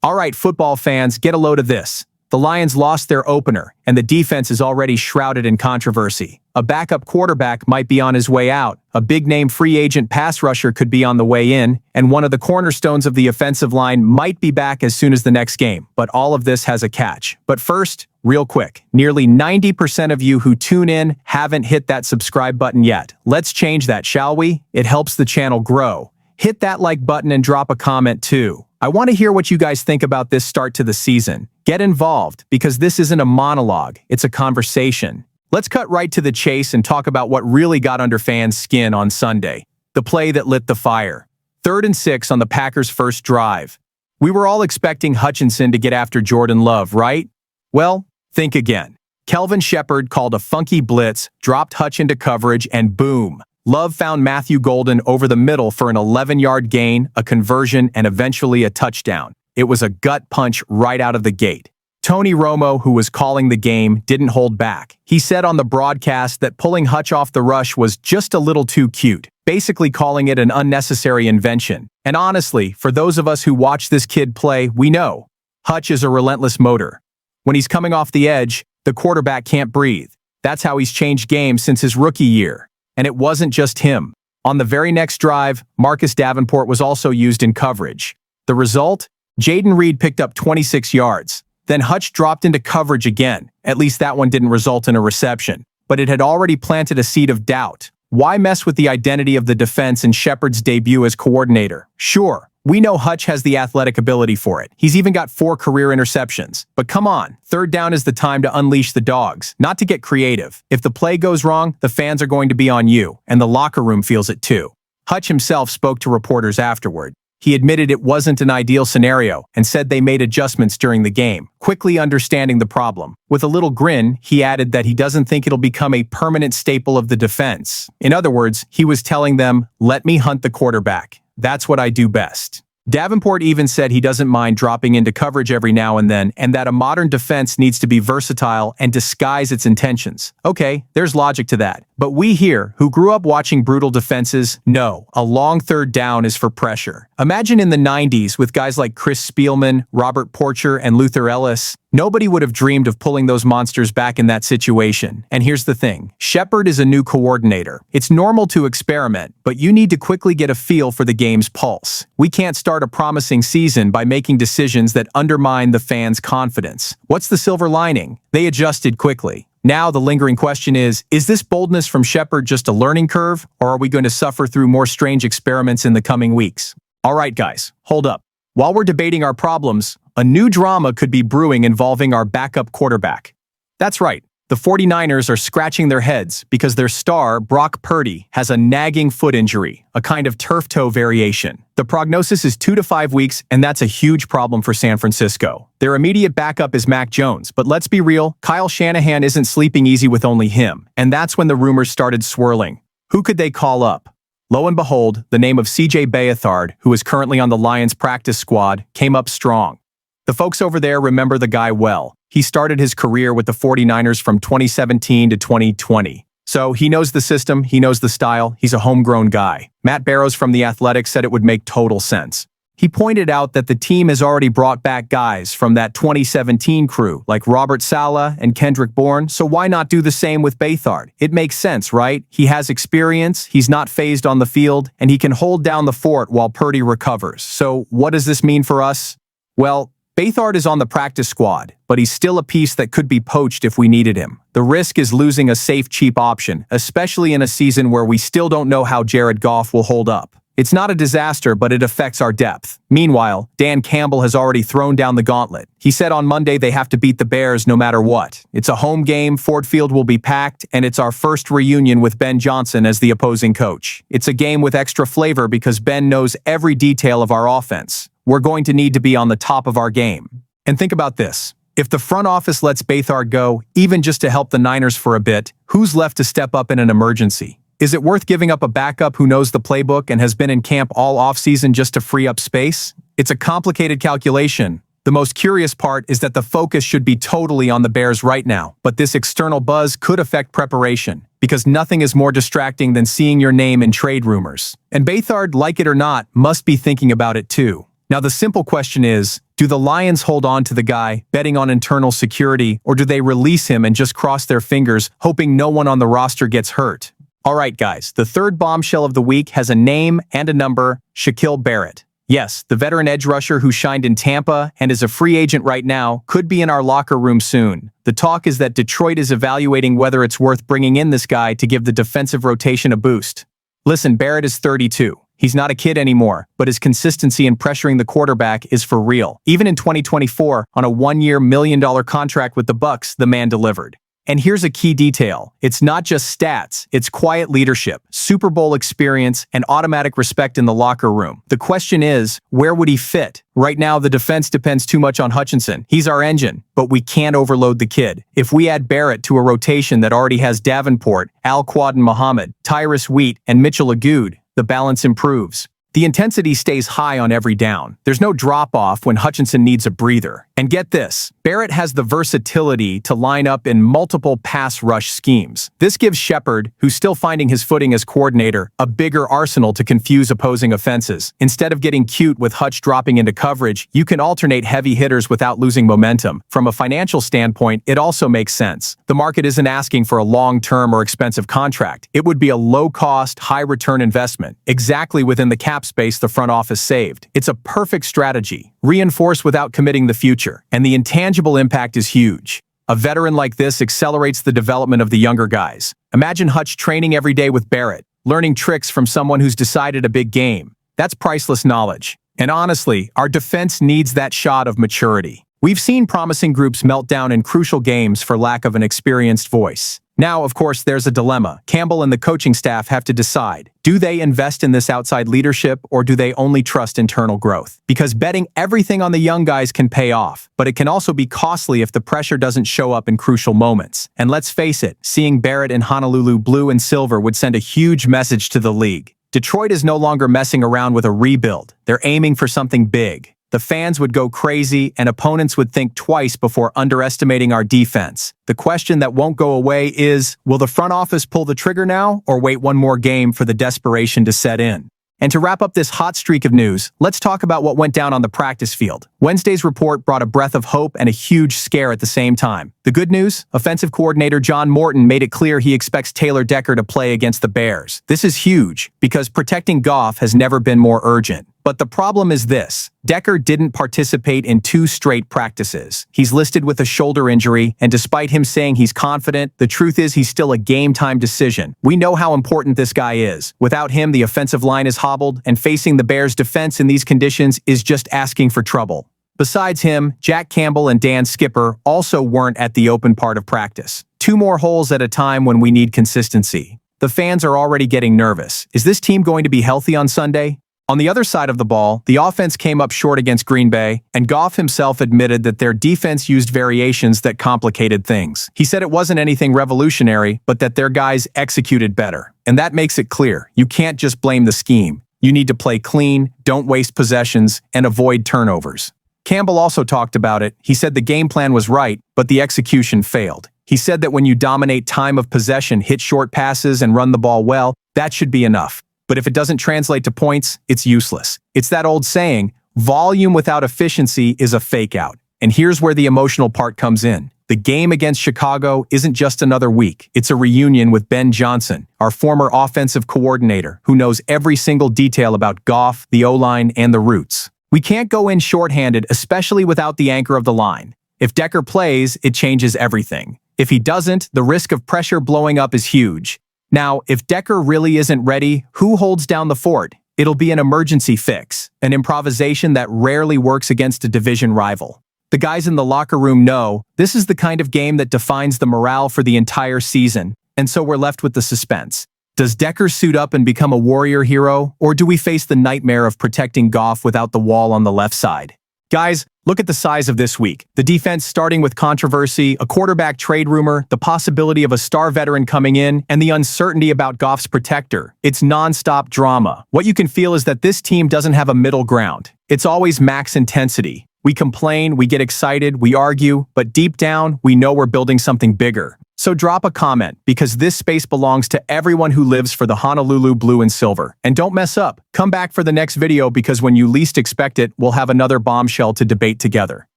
All right, football fans, get a load of this. The Lions lost their opener, and the defense is already shrouded in controversy. A backup quarterback might be on his way out, a big-name free agent pass rusher could be on the way in, and one of the cornerstones of the offensive line might be back as soon as the next game. But all of this has a catch. But first, real quick, nearly 90% of you who tune in haven't hit that subscribe button yet. Let's change that, shall we? It helps the channel grow. Hit that like button and drop a comment too. I want to hear what you guys think about this start to the season. Get involved, because this isn't a monologue, it's a conversation. Let's cut right to the chase and talk about what really got under fans' skin on Sunday. The play that lit the fire. 3rd and 6 on the Packers' first drive. We were all expecting Hutchinson to get after Jordan Love, right? Well, think again. Kelvin Shepard called a funky blitz, dropped Hutch into coverage, and boom! Love found Matthew Golden over the middle for an 11-yard gain, a conversion, and eventually a touchdown. It was a gut punch right out of the gate. Tony Romo, who was calling the game, didn't hold back. He said on the broadcast that pulling Hutch off the rush was just a little too cute, basically calling it an unnecessary invention. And honestly, for those of us who watch this kid play, we know Hutch is a relentless motor. When he's coming off the edge, the quarterback can't breathe. That's how he's changed games since his rookie year. And it wasn't just him. On the very next drive, Marcus Davenport was also used in coverage. The result? Jaden Reed picked up 26 yards. Then Hutch dropped into coverage again. At least that one didn't result in a reception. But it had already planted a seed of doubt. Why mess with the identity of the defense in Shepard's debut as coordinator? Sure, we know Hutch has the athletic ability for it. He's even got 4 career interceptions. But come on, 3rd down is the time to unleash the dogs, not to get creative. If the play goes wrong, the fans are going to be on you, and the locker room feels it too. Hutch himself spoke to reporters afterward. He admitted it wasn't an ideal scenario and said they made adjustments during the game, quickly understanding the problem. With a little grin, he added that he doesn't think it'll become a permanent staple of the defense. In other words, he was telling them, let me hunt the quarterback. That's what I do best. Davenport even said he doesn't mind dropping into coverage every now and then, and that a modern defense needs to be versatile and disguise its intentions. Okay, there's logic to that. But we here, who grew up watching brutal defenses, know a long 3rd down is for pressure. Imagine in the 90s with guys like Chris Spielman, Robert Porcher, and Luther Ellis. Nobody would have dreamed of pulling those monsters back in that situation. And here's the thing. Shepard is a new coordinator. It's normal to experiment, but you need to quickly get a feel for the game's pulse. We can't start a promising season by making decisions that undermine the fans' confidence. What's the silver lining? They adjusted quickly. Now the lingering question is this boldness from Shepard just a learning curve, or are we going to suffer through more strange experiments in the coming weeks? All right, guys, hold up. While we're debating our problems, a new drama could be brewing involving our backup quarterback. That's right, the 49ers are scratching their heads because their star, Brock Purdy, has a nagging foot injury, a kind of turf toe variation. The prognosis is 2 to 5 weeks, and that's a huge problem for San Francisco. Their immediate backup is Mac Jones, but let's be real, Kyle Shanahan isn't sleeping easy with only him, and that's when the rumors started swirling. Who could they call up? Lo and behold, the name of CJ Beathard, who is currently on the Lions practice squad, came up strong. The folks over there remember the guy well. He started his career with the 49ers from 2017 to 2020. So he knows the system, he knows the style, he's a homegrown guy. Matt Barrows from The Athletic said it would make total sense. He pointed out that the team has already brought back guys from that 2017 crew, like Robert Saleh and Kendrick Bourne, so why not do the same with Beathard? It makes sense, right? He has experience, he's not phased on the field, and he can hold down the fort while Purdy recovers. So what does this mean for us? Well, Beathard is on the practice squad, but he's still a piece that could be poached if we needed him. The risk is losing a safe, cheap option, especially in a season where we still don't know how Jared Goff will hold up. It's not a disaster, but it affects our depth. Meanwhile, Dan Campbell has already thrown down the gauntlet. He said on Monday they have to beat the Bears no matter what. It's a home game, Ford Field will be packed, and it's our first reunion with Ben Johnson as the opposing coach. It's a game with extra flavor because Ben knows every detail of our offense. We're going to need to be on the top of our game. And think about this. If the front office lets Beathard go, even just to help the Niners for a bit, who's left to step up in an emergency? Is it worth giving up a backup who knows the playbook and has been in camp all offseason just to free up space? It's a complicated calculation. The most curious part is that the focus should be totally on the Bears right now, but this external buzz could affect preparation, because nothing is more distracting than seeing your name in trade rumors. And Beathard, like it or not, must be thinking about it too. Now the simple question is, Do the Lions hold on to the guy, betting on internal security, or do they release him and just cross their fingers, hoping no one on the roster gets hurt? Alright guys, the third bombshell of the week has a name and a number: Shaquille Barrett. Yes, the veteran edge rusher who shined in Tampa and is a free agent right now could be in our locker room soon. The talk is that Detroit is evaluating whether it's worth bringing in this guy to give the defensive rotation a boost. Listen, Barrett is 32. He's not a kid anymore, but his consistency in pressuring the quarterback is for real. Even in 2024, on a one-year $1 million contract with the Bucs, the man delivered. And here's a key detail. It's not just stats, it's quiet leadership, Super Bowl experience, and automatic respect in the locker room. The question is, where would he fit? Right now, the defense depends too much on Hutchinson. He's our engine, but we can't overload the kid. If we add Barrett to a rotation that already has Davenport, Al-Quadin Muhammad, Tyrus Wheat, and Mitchell Agood, the balance improves. The intensity stays high on every down. There's no drop-off when Hutchinson needs a breather. And get this, Barrett has the versatility to line up in multiple pass rush schemes. This gives Shepard, who's still finding his footing as coordinator, a bigger arsenal to confuse opposing offenses. Instead of getting cute with Hutch dropping into coverage, you can alternate heavy hitters without losing momentum. From a financial standpoint, it also makes sense. The market isn't asking for a long-term or expensive contract. It would be a low-cost, high-return investment, exactly within the cap space the front office saved. It's a perfect strategy. Reinforce without committing the future, and the intangible impact is huge. A veteran like this accelerates the development of the younger guys. Imagine Hutch training every day with Barrett, learning tricks from someone who's decided a big game. That's priceless knowledge. And honestly, our defense needs that shot of maturity. We've seen promising groups melt down in crucial games for lack of an experienced voice. Now, of course, there's a dilemma. Campbell and the coaching staff have to decide. Do they invest in this outside leadership, or do they only trust internal growth? Because betting everything on the young guys can pay off, but it can also be costly if the pressure doesn't show up in crucial moments. And let's face it, seeing Barrett in Honolulu Blue and Silver would send a huge message to the league. Detroit is no longer messing around with a rebuild. They're aiming for something big. The fans would go crazy, and opponents would think twice before underestimating our defense. The question that won't go away is, will the front office pull the trigger now, or wait one more game for the desperation to set in? And to wrap up this hot streak of news, let's talk about what went down on the practice field. Wednesday's report brought a breath of hope and a huge scare at the same time. The good news? Offensive coordinator John Morton made it clear he expects Taylor Decker to play against the Bears. This is huge, because protecting Goff has never been more urgent. But the problem is this: Decker didn't participate in 2 straight practices. He's listed with a shoulder injury, and despite him saying he's confident, the truth is he's still a game-time decision. We know how important this guy is. Without him, the offensive line is hobbled, and facing the Bears' defense in these conditions is just asking for trouble. Besides him, Jack Campbell and Dan Skipper also weren't at the open part of practice. 2 more holes at a time when we need consistency. The fans are already getting nervous. Is this team going to be healthy on Sunday? On the other side of the ball, the offense came up short against Green Bay, and Goff himself admitted that their defense used variations that complicated things. He said it wasn't anything revolutionary, but that their guys executed better. And that makes it clear. You can't just blame the scheme. You need to play clean, don't waste possessions, and avoid turnovers. Campbell also talked about it. He said the game plan was right, but the execution failed. He said that when you dominate time of possession, hit short passes, and run the ball well, that should be enough. But if it doesn't translate to points, it's useless. It's that old saying, volume without efficiency is a fake out. And here's where the emotional part comes in. The game against Chicago isn't just another week. It's a reunion with Ben Johnson, our former offensive coordinator, who knows every single detail about Goff, the O-line, and the roots. We can't go in shorthanded, especially without the anchor of the line. If Decker plays, it changes everything. If he doesn't, the risk of pressure blowing up is huge. Now, if Decker really isn't ready, who holds down the fort? It'll be an emergency fix, an improvisation that rarely works against a division rival. The guys in the locker room know this is the kind of game that defines the morale for the entire season, and so we're left with the suspense. Does Decker suit up and become a warrior hero, or do we face the nightmare of protecting Goff without the wall on the left side? Guys, look at the size of this week. The defense starting with controversy, a quarterback trade rumor, the possibility of a star veteran coming in, and the uncertainty about Goff's protector. It's non-stop drama. What you can feel is that this team doesn't have a middle ground. It's always max intensity. We complain, we get excited, we argue, but deep down, we know we're building something bigger. So drop a comment, because this space belongs to everyone who lives for the Honolulu Blue and Silver. And don't mess up. Come back for the next video, because when you least expect it, we'll have another bombshell to debate together.